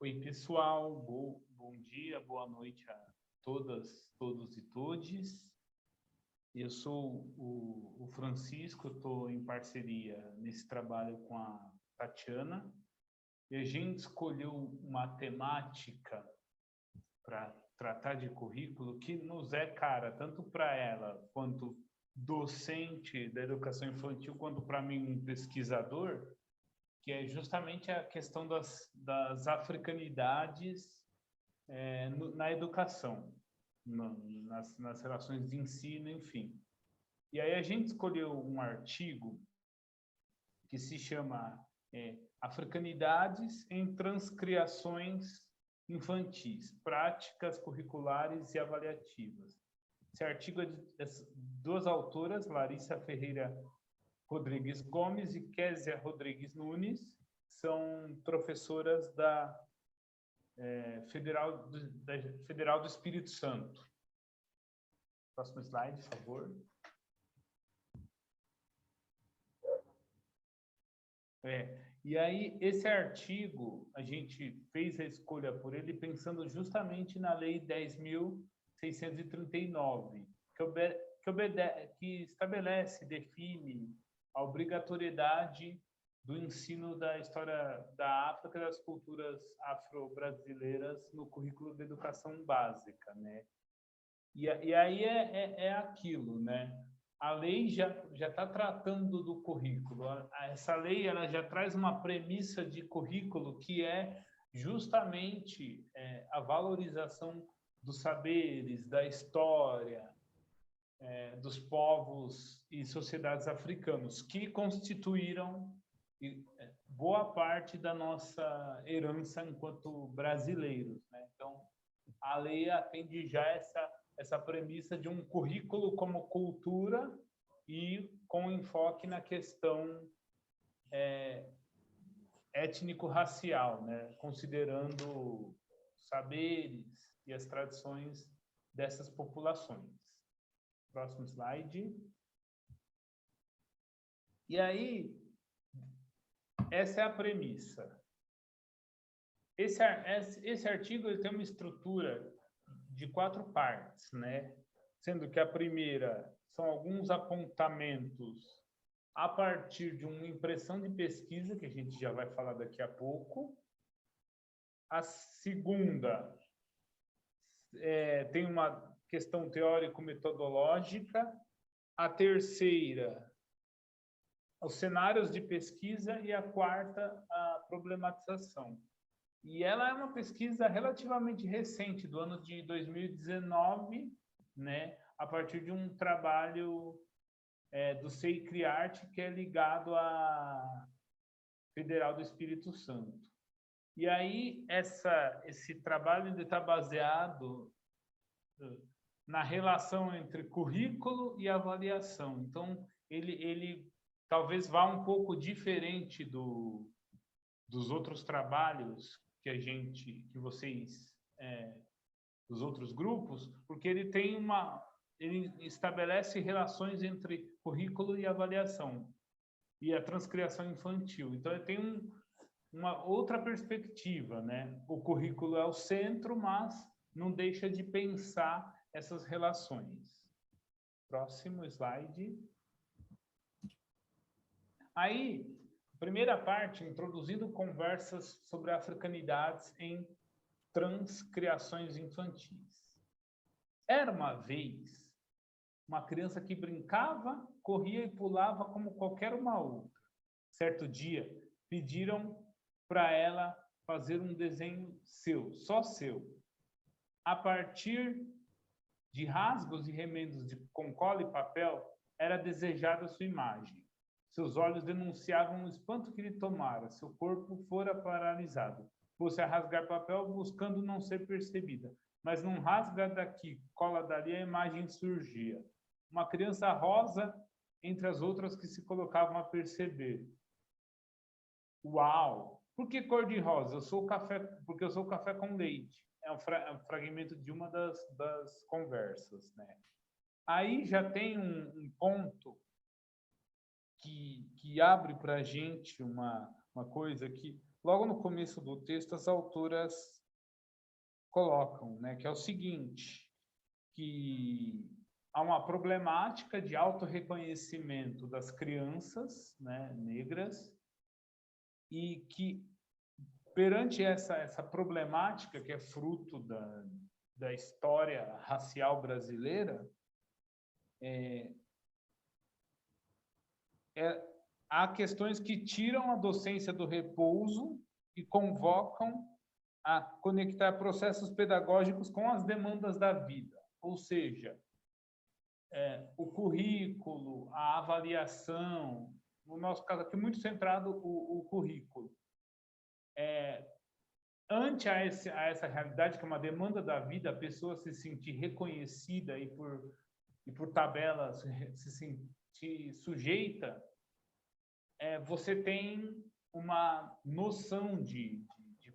Oi, pessoal, bom dia, boa noite a todas, todos e todes. Eu sou o Francisco, estou em parceria nesse trabalho com a Tatiana, e a gente escolheu uma temática para tratar de currículo que nos é cara, tanto para ela, quanto docente da educação infantil, quanto para mim, um pesquisador, que é justamente a questão das africanidades na educação, nas relações de ensino, enfim. E aí a gente escolheu um artigo que se chama Africanidades em Transcriações Infantis, Práticas Curriculares e Avaliativas. Esse artigo é de duas autoras, Larissa Ferreira Rodrigues Gomes e Késia Rodrigues Nunes, são professoras da Federal do Espírito Santo. Próximo slide, por favor. E aí, esse artigo, a gente fez a escolha por ele pensando justamente na Lei 10.639, que estabelece, define a obrigatoriedade do ensino da história da África e das culturas afro-brasileiras no currículo de educação básica, né? E aí é aquilo, né? A lei já está tratando do currículo. Essa lei ela já traz uma premissa de currículo que é justamente a valorização dos saberes, da história, dos povos e sociedades africanos, que constituíram boa parte da nossa herança enquanto brasileiros, né? Então, a lei atende já essa premissa de um currículo como cultura e com enfoque na questão étnico-racial, né? Considerando saberes e as tradições dessas populações. Próximo slide. E aí, essa é a premissa. Esse artigo ele tem uma estrutura de 4 partes, né? Sendo que a primeira são alguns apontamentos a partir de uma impressão de pesquisa, que a gente já vai falar daqui a pouco. A segunda tem uma questão teórico-metodológica. A terceira, os cenários de pesquisa. E a quarta, a problematização. E ela é uma pesquisa relativamente recente, do ano de 2019, né, a partir de um trabalho do SEI CRIARTE, que é ligado à Federal do Espírito Santo. E aí, esse trabalho está baseado na relação entre currículo e avaliação. Então, ele talvez vá um pouco diferente dos outros trabalhos que vocês, dos outros grupos, porque ele estabelece relações entre currículo e avaliação e a transcriação infantil. Então, ele tem uma outra perspectiva, né? O currículo é o centro, mas não deixa de pensar essas relações. Próximo slide. Aí, primeira parte, introduzindo conversas sobre africanidades em transcriações infantis. Era uma vez uma criança que brincava, corria e pulava como qualquer uma outra. Certo dia, pediram para ela fazer um desenho seu, só seu. A partir de rasgos e remendos com cola e papel, era desejada sua imagem. Seus olhos denunciavam o espanto que lhe tomara, seu corpo fora paralisado. Fosse a rasgar papel buscando não ser percebida. Mas num rasga daqui, cola dali, a imagem surgia. Uma criança rosa entre as outras que se colocavam a perceber. Uau! Por que cor de rosa? Porque eu sou café com leite. É um fragmento de uma das conversas, né? Aí já tem um ponto que abre para a gente uma coisa que logo no começo do texto, as autoras colocam, né, que é o seguinte, que há uma problemática de autorreconhecimento das crianças, né, negras, e que, perante essa problemática, que é fruto da história racial brasileira, há questões que tiram a docência do repouso e convocam a conectar processos pedagógicos com as demandas da vida. Ou seja, o currículo, a avaliação, no nosso caso aqui, muito centrado o currículo. Ante a essa realidade, que é uma demanda da vida, a pessoa se sentir reconhecida e por tabela se sentir sujeita, você tem uma noção de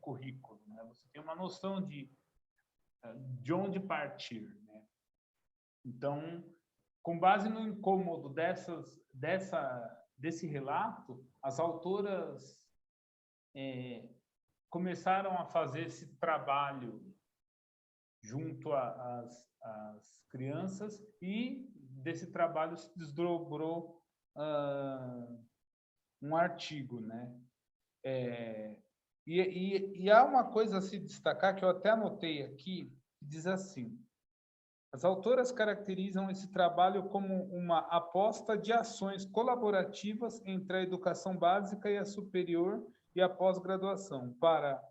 currículo, né? Você tem uma noção de onde partir, né? Então, com base no incômodo desse relato, as autoras começaram a fazer esse trabalho junto às crianças, e desse trabalho se desdobrou um artigo, né? E há uma coisa a se destacar, que eu até anotei aqui, que diz assim: as autoras caracterizam esse trabalho como uma aposta de ações colaborativas entre a educação básica e a superior e a pós-graduação, para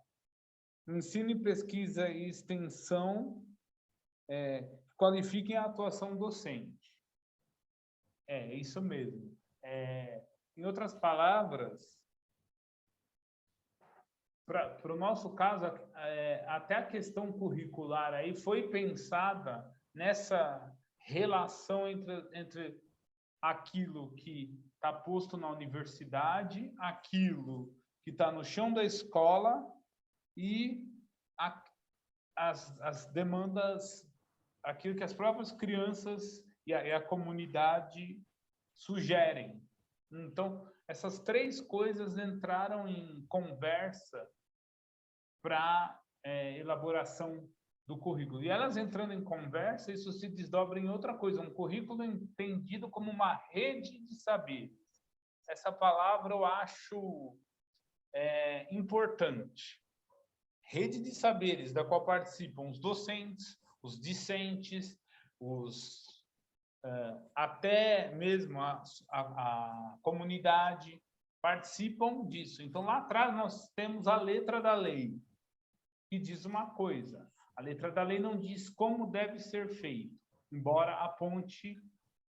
ensino e pesquisa e extensão qualifiquem a atuação docente. É isso mesmo. Em outras palavras, para o nosso caso, até a questão curricular aí foi pensada nessa relação entre aquilo que está posto na universidade, aquilo que está no chão da escola e as demandas, aquilo que as próprias crianças e a comunidade sugerem. Então, essas três coisas entraram em conversa para elaboração do currículo. E elas entrando em conversa, isso se desdobra em outra coisa, um currículo entendido como uma rede de saberes. Essa palavra eu acho importante. Rede de saberes, da qual participam os docentes, os discentes, até mesmo a comunidade participam disso. Então, lá atrás, nós temos a letra da lei, que diz uma coisa. A letra da lei não diz como deve ser feito, embora aponte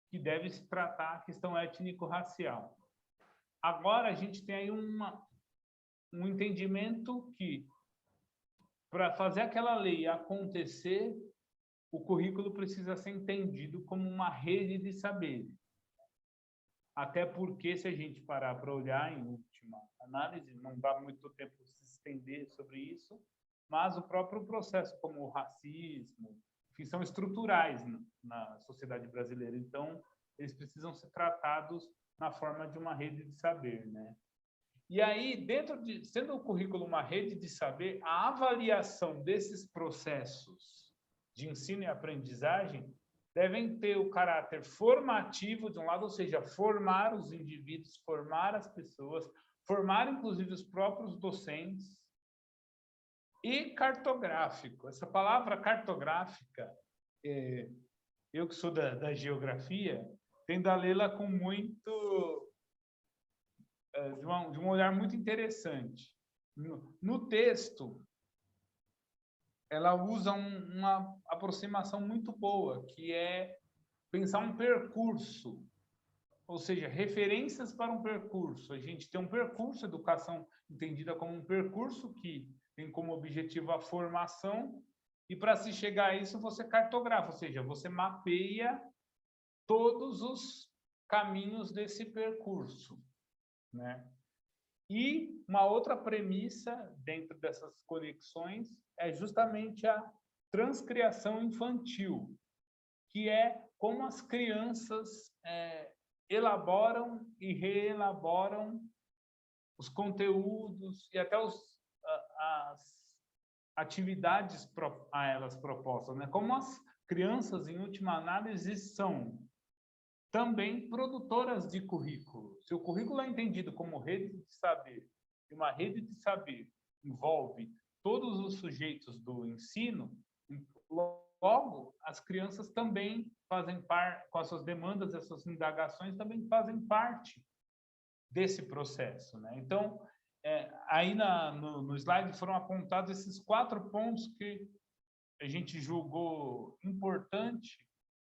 que deve se tratar a questão étnico-racial. Agora, a gente tem aí um entendimento que, para fazer aquela lei acontecer, o currículo precisa ser entendido como uma rede de saberes. Até porque, se a gente parar para olhar, em última análise, não dá muito tempo se estender sobre isso, mas o próprio processo, como o racismo, que são estruturais na sociedade brasileira. Então, eles precisam ser tratados na forma de uma rede de saber, né? E aí, sendo o currículo uma rede de saber, a avaliação desses processos de ensino e aprendizagem devem ter o caráter formativo, de um lado, ou seja, formar os indivíduos, formar as pessoas, formar, inclusive, os próprios docentes, e cartográfico. Essa palavra cartográfica, eu que sou da geografia, tendo a lê-la com de um olhar muito interessante. No texto, ela usa uma aproximação muito boa, que é pensar um percurso, ou seja, referências para um percurso. A gente tem um percurso, educação entendida como um percurso que tem como objetivo a formação, e para se chegar a isso você cartografa, ou seja, você mapeia todos os caminhos desse percurso, né? E uma outra premissa dentro dessas conexões é justamente a transcriação infantil, que é como as crianças elaboram e reelaboram os conteúdos e até as atividades a elas propostas, né? Como as crianças, em última análise, são também produtoras de currículo. Se o currículo é entendido como rede de saber, e uma rede de saber envolve todos os sujeitos do ensino, logo, as crianças também fazem parte, com as suas demandas, as suas indagações, também fazem parte desse processo, né? Então, aí no slide foram apontados esses 4 pontos que a gente julgou importante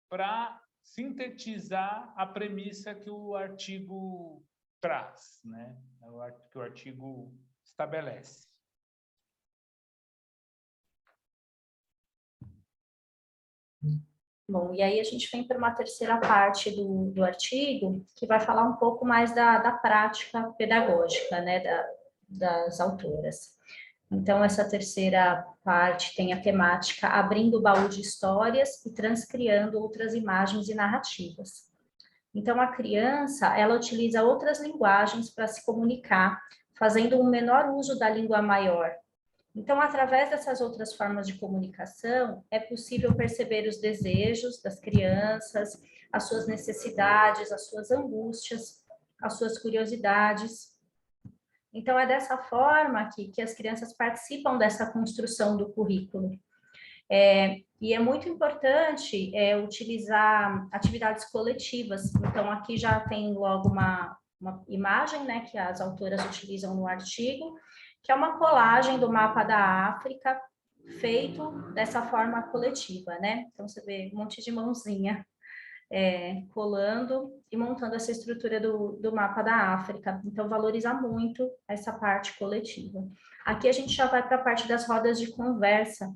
para sintetizar a premissa que o artigo traz, né? Que o artigo estabelece. Bom, e aí a gente vem para uma terceira parte do artigo, que vai falar um pouco mais da prática pedagógica, né, das autoras. Então, essa terceira parte tem a temática abrindo o baú de histórias e transcriando outras imagens e narrativas. Então, a criança, ela utiliza outras linguagens para se comunicar, fazendo um menor uso da língua maior. Então, através dessas outras formas de comunicação, é possível perceber os desejos das crianças, as suas necessidades, as suas angústias, as suas curiosidades. Então, é dessa forma que as crianças participam dessa construção do currículo. E é muito importante utilizar atividades coletivas. Então, aqui já tem logo uma imagem, né, que as autoras utilizam no artigo, que é uma colagem do mapa da África, feito dessa forma coletiva, né? Então, você vê um monte de mãozinha colando e montando essa estrutura do mapa da África. Então, valoriza muito essa parte coletiva. Aqui a gente já vai para a parte das rodas de conversa.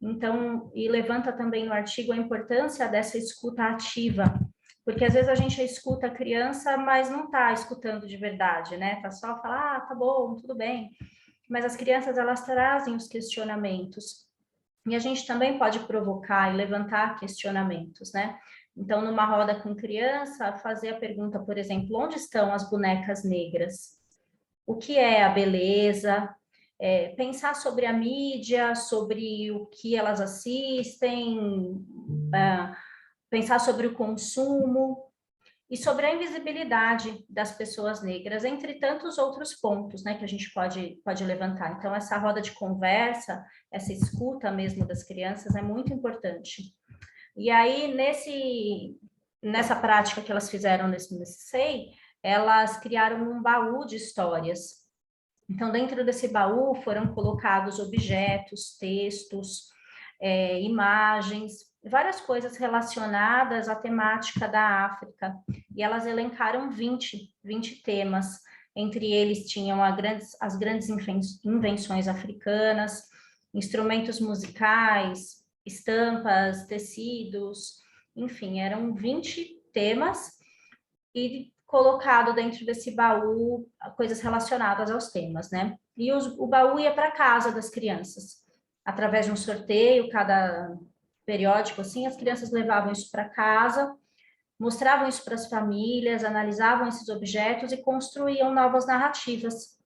Então, e levanta também no artigo a importância dessa escuta ativa, porque às vezes a gente escuta a criança, mas não está escutando de verdade, né? Está só falar, ah, tá bom, tudo bem. Mas as crianças, elas trazem os questionamentos. E a gente também pode provocar e levantar questionamentos, né? Então, numa roda com criança, fazer a pergunta, por exemplo, onde estão as bonecas negras? O que é a beleza? Pensar sobre a mídia, sobre o que elas assistem, pensar sobre o consumo e sobre a invisibilidade das pessoas negras, entre tantos outros pontos, né, que a gente pode levantar. Então, essa roda de conversa, essa escuta mesmo das crianças é muito importante. E aí, nessa prática que elas fizeram nesse SEI, elas criaram um baú de histórias. Então, dentro desse baú foram colocados objetos, textos, imagens, várias coisas relacionadas à temática da África. E elas elencaram 20 temas. Entre eles tinham as grandes invenções africanas, instrumentos musicais, estampas, tecidos, enfim, eram 20 temas e colocado dentro desse baú coisas relacionadas aos temas, né? E o baú ia para casa das crianças, através de um sorteio, cada periódico, assim, as crianças levavam isso para casa, mostravam isso para as famílias, analisavam esses objetos e construíam novas narrativas.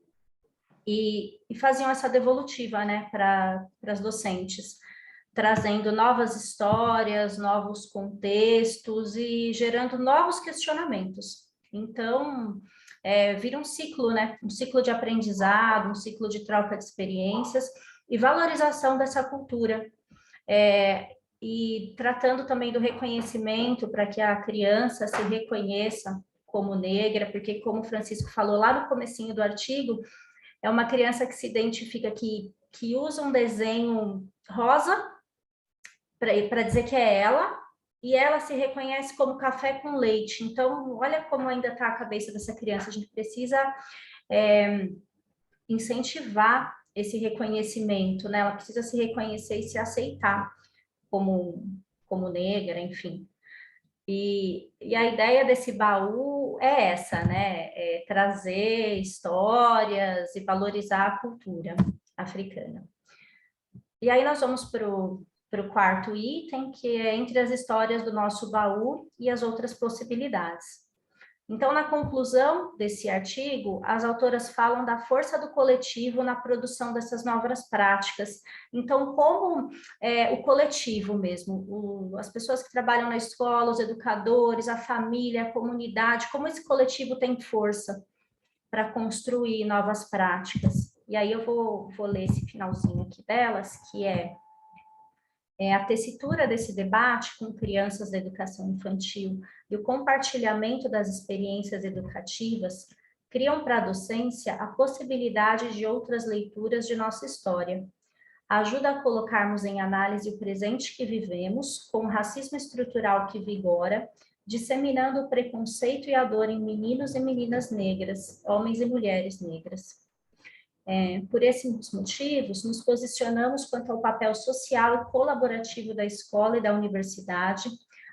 E faziam essa devolutiva, né, para as docentes, trazendo novas histórias, novos contextos e gerando novos questionamentos. Então, vira um ciclo, né? Um ciclo de aprendizado, um ciclo de troca de experiências e valorização dessa cultura. E tratando também do reconhecimento para que a criança se reconheça como negra, porque como o Francisco falou lá no comecinho do artigo, é uma criança que se identifica, que usa um desenho rosa para dizer que é ela, e ela se reconhece como café com leite. Então, olha como ainda está a cabeça dessa criança. A gente precisa incentivar esse reconhecimento, né? Ela precisa se reconhecer e se aceitar como negra, enfim. E a ideia desse baú é essa, né? É trazer histórias e valorizar a cultura africana. E aí nós vamos para o quarto item, que é entre as histórias do nosso baú e as outras possibilidades. Então, na conclusão desse artigo, as autoras falam da força do coletivo na produção dessas novas práticas. Então, como o coletivo mesmo, as pessoas que trabalham na escola, os educadores, a família, a comunidade, como esse coletivo tem força para construir novas práticas. E aí eu vou ler esse finalzinho aqui delas, que é a tessitura desse debate com crianças da educação infantil e o compartilhamento das experiências educativas criam para a docência a possibilidade de outras leituras de nossa história. Ajuda a colocarmos em análise o presente que vivemos, com o racismo estrutural que vigora, disseminando o preconceito e a dor em meninos e meninas negras, homens e mulheres negras. Por esses motivos, nos posicionamos quanto ao papel social e colaborativo da escola e da universidade,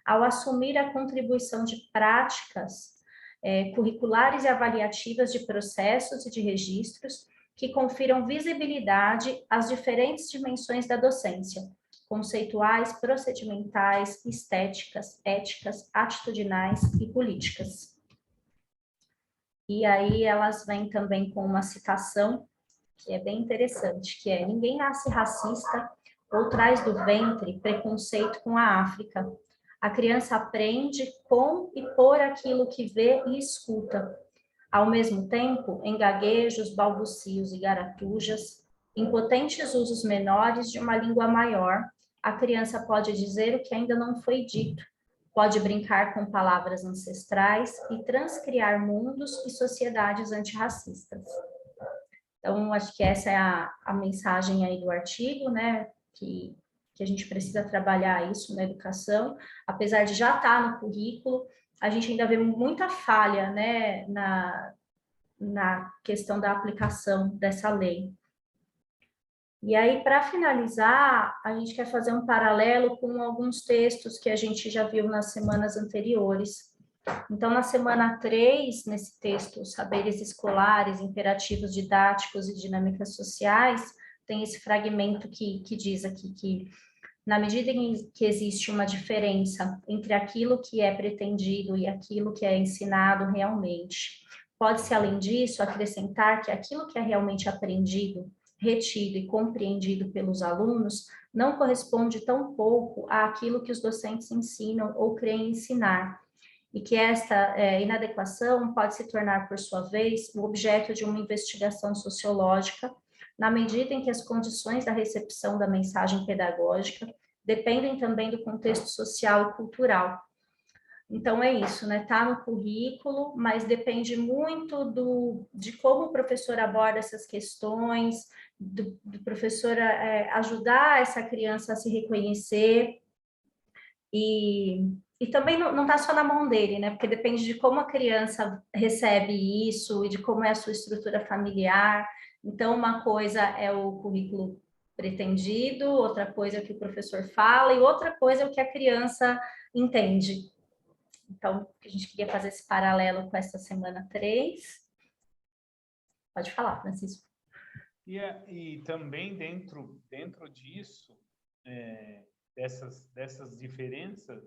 ao assumir a contribuição de práticas curriculares e avaliativas de processos e de registros que confiram visibilidade às diferentes dimensões da docência, conceituais, procedimentais, estéticas, éticas, atitudinais e políticas. E aí elas vêm também com uma citação que é bem interessante, que é: ninguém nasce racista ou traz do ventre preconceito com a África. A criança aprende com e por aquilo que vê e escuta. Ao mesmo tempo, em gaguejos, balbucios e garatujas, em potentes usos menores de uma língua maior, a criança pode dizer o que ainda não foi dito, pode brincar com palavras ancestrais e transcriar mundos e sociedades antirracistas. Então, acho que essa é a mensagem aí do artigo, né, que a gente precisa trabalhar isso na educação, apesar de já estar no currículo, a gente ainda vê muita falha, né, na questão da aplicação dessa lei. E aí, para finalizar, a gente quer fazer um paralelo com alguns textos que a gente já viu nas semanas anteriores. Então, na semana 3, nesse texto, Saberes Escolares, Imperativos Didáticos e Dinâmicas Sociais, tem esse fragmento que diz aqui que, na medida em que existe uma diferença entre aquilo que é pretendido e aquilo que é ensinado realmente, pode-se, além disso, acrescentar que aquilo que é realmente aprendido, retido e compreendido pelos alunos não corresponde tão pouco àquilo que os docentes ensinam ou creem ensinar, e que esta inadequação pode se tornar, por sua vez, o objeto de uma investigação sociológica, na medida em que as condições da recepção da mensagem pedagógica dependem também do contexto social e cultural. Então, é isso, né? Está no currículo, mas depende muito de como o professor aborda essas questões, do professor ajudar essa criança a se reconhecer, e também não está só na mão dele, né? Porque depende de como a criança recebe isso e de como é a sua estrutura familiar. Então, uma coisa é o currículo pretendido, outra coisa é o que o professor fala, e outra coisa é o que a criança entende. Então, a gente queria fazer esse paralelo com essa semana 3. Pode falar, Francisco. E também dentro disso, dessas diferenças,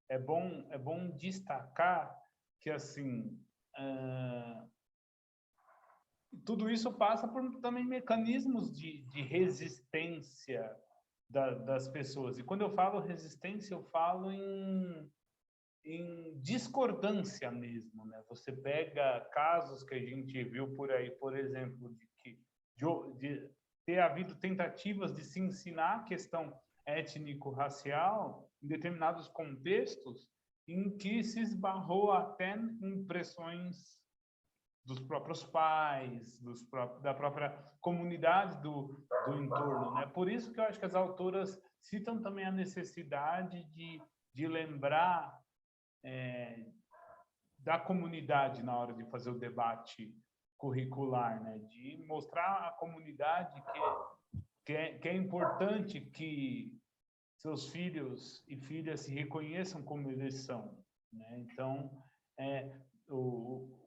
é bom destacar que, assim, tudo isso passa por também mecanismos de resistência das pessoas. E quando eu falo resistência, eu falo em discordância mesmo, né? Você pega casos que a gente viu por aí, por exemplo, de ter havido tentativas de se ensinar a questão étnico-racial em determinados contextos em que se esbarrou até em pressões dos próprios pais, da própria comunidade do entorno, né? Por isso que eu acho que as autoras citam também a necessidade de lembrar da comunidade na hora de fazer o debate curricular, né? De mostrar à comunidade que é importante que seus filhos e filhas se reconheçam como eles são, né? Então,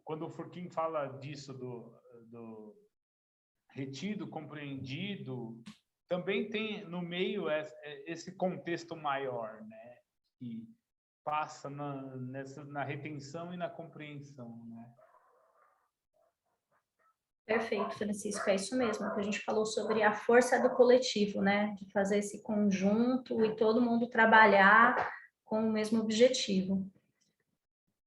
quando o Furquim fala disso do retido, compreendido, também tem no meio esse contexto maior, né? Que passa na retenção e na compreensão, né? Perfeito, Francisco, é isso mesmo, que a gente falou sobre a força do coletivo, né? De fazer esse conjunto e todo mundo trabalhar com o mesmo objetivo.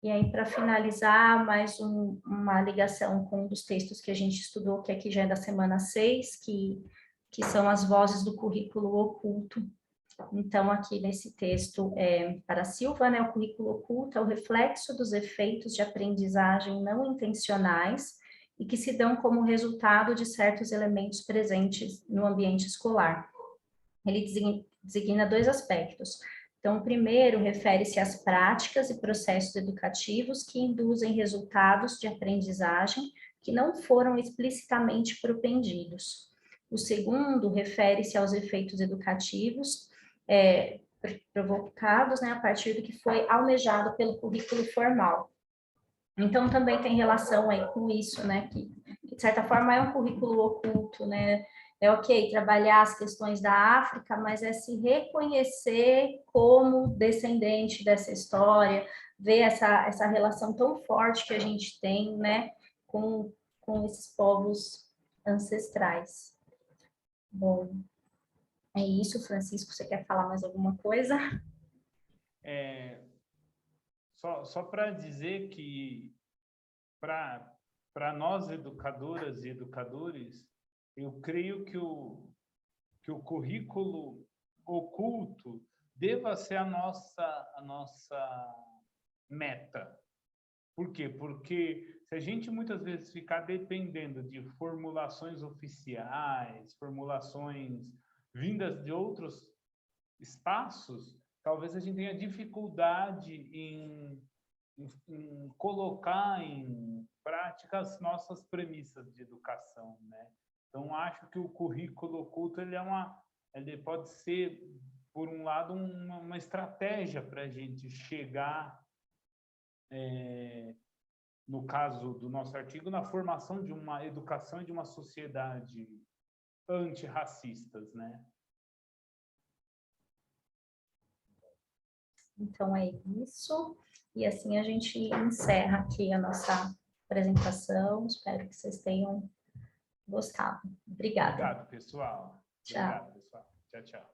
E aí, para finalizar, mais uma ligação com um dos textos que a gente estudou, que aqui já é da semana 6, que são as vozes do currículo oculto. Então, aqui nesse texto, para Silva, né, o currículo oculto é o reflexo dos efeitos de aprendizagem não intencionais e que se dão como resultado de certos elementos presentes no ambiente escolar. Ele designa 2 aspectos. Então, o primeiro refere-se às práticas e processos educativos que induzem resultados de aprendizagem que não foram explicitamente propendidos. O segundo refere-se aos efeitos educativos provocados, né, a partir do que foi almejado pelo currículo formal. Então, também tem relação aí com isso, né, que de certa forma é um currículo oculto, né, é ok trabalhar as questões da África, mas é se reconhecer como descendente dessa história, ver essa relação tão forte que a gente tem, né, com esses povos ancestrais. Bom, é isso, Francisco, você quer falar mais alguma coisa? Só para dizer que para nós educadoras e educadores, eu creio que o currículo oculto deva ser a nossa meta. Por quê? Porque se a gente muitas vezes ficar dependendo de formulações oficiais, formulações vindas de outros espaços, talvez a gente tenha dificuldade em colocar em prática as nossas premissas de educação, né? Então, acho que o currículo oculto ele pode ser, por um lado, uma estratégia para a gente chegar, no caso do nosso artigo, na formação de uma educação e de uma sociedade antirracistas, né? Então, é isso. E assim a gente encerra aqui a nossa apresentação. Espero que vocês tenham gostado. Obrigada. Obrigado, pessoal. Tchau. Obrigado, pessoal. Tchau, tchau.